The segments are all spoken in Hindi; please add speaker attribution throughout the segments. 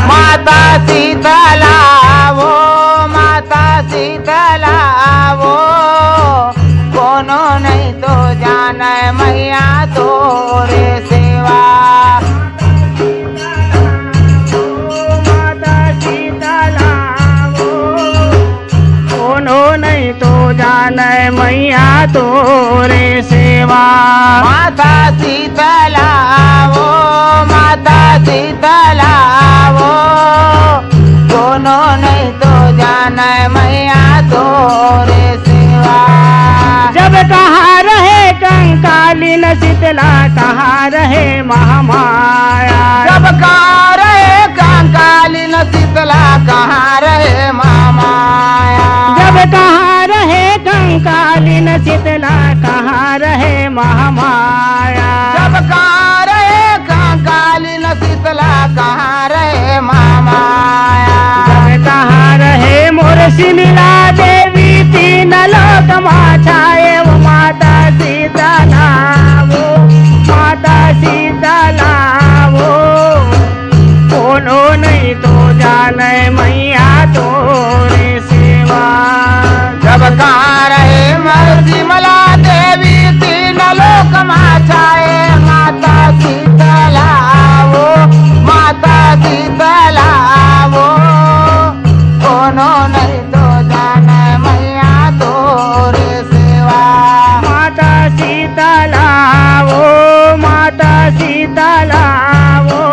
Speaker 1: माता शीतला वो माता शीतला वो कोनो नहीं तो जाने मैया तोरे सेवा।
Speaker 2: माता शीतला वो कोनो नहीं तो जाने मैया तोरे सेवा।
Speaker 1: माता शीतला वो माता शीतला वो कोनो नहीं तो जाने मैया तोरे सेवा।
Speaker 2: जब कहाँ रहे कंकालीन शीतला कहाँ रहे महामाया।
Speaker 1: जब कहाँ रहे कंकालीन शीतला कहाँ रहे महामाया।
Speaker 2: जब कहाँ रहे कंकालीन शीतला कहाँ रहे महामाया।
Speaker 1: जब कहाँ रहे कंकालीन शीतला कहाँ रहे महामाया।
Speaker 2: जब कहाँ रहे मोर शिमिला देवी तीन लोक छाए वो माता शीतला वो माता शीतला वो कोनो नहीं तो जाने मैया तोरे सेवा।
Speaker 1: जब कहाँ रहे मरसिमला देवी तीन लोक छाए माता शीतला वो माता शीतला वो कोनो नहीं तो जाने मैया तोरे सेवा।
Speaker 2: माता शीतला वो माता शीतला वो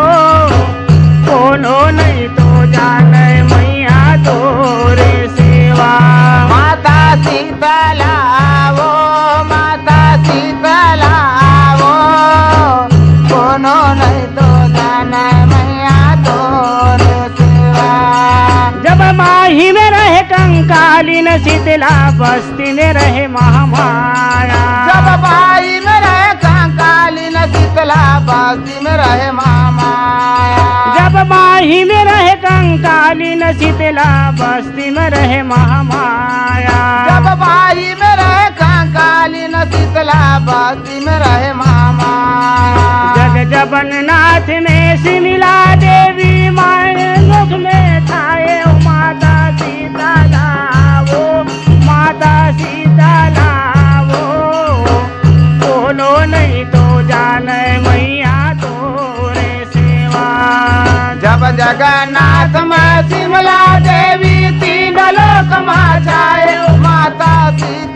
Speaker 2: कोनो नहीं तो जाने मैया तोरे सेवा।
Speaker 1: माता शीतला वो माता शीतला वो कोनो नहीं तो जाने मैया तोरे सेवा।
Speaker 2: जब माही में रहे कंकालीन शीतला बस्ती में रहे महामाया।
Speaker 1: जब भाई में रहे कंकालीन शीतला बस्ती में रहे महामाया।
Speaker 2: जब माही में रहे कंकालीन शीतला बस्ती में रहे महामाया।
Speaker 1: जब भाई में रहे कंकालीन शीतला बस्ती में रहे महामाया।
Speaker 2: जग जबन नाथ में शिमिला देवी माए मुख में छाए ओ माता शीतला वो माता शीतला वो कोनो नहीं तो जाने मैया तोरे सेवा।
Speaker 1: जब जगन्नाथ में शिमला देवी तीन लोक छाए माता शीतला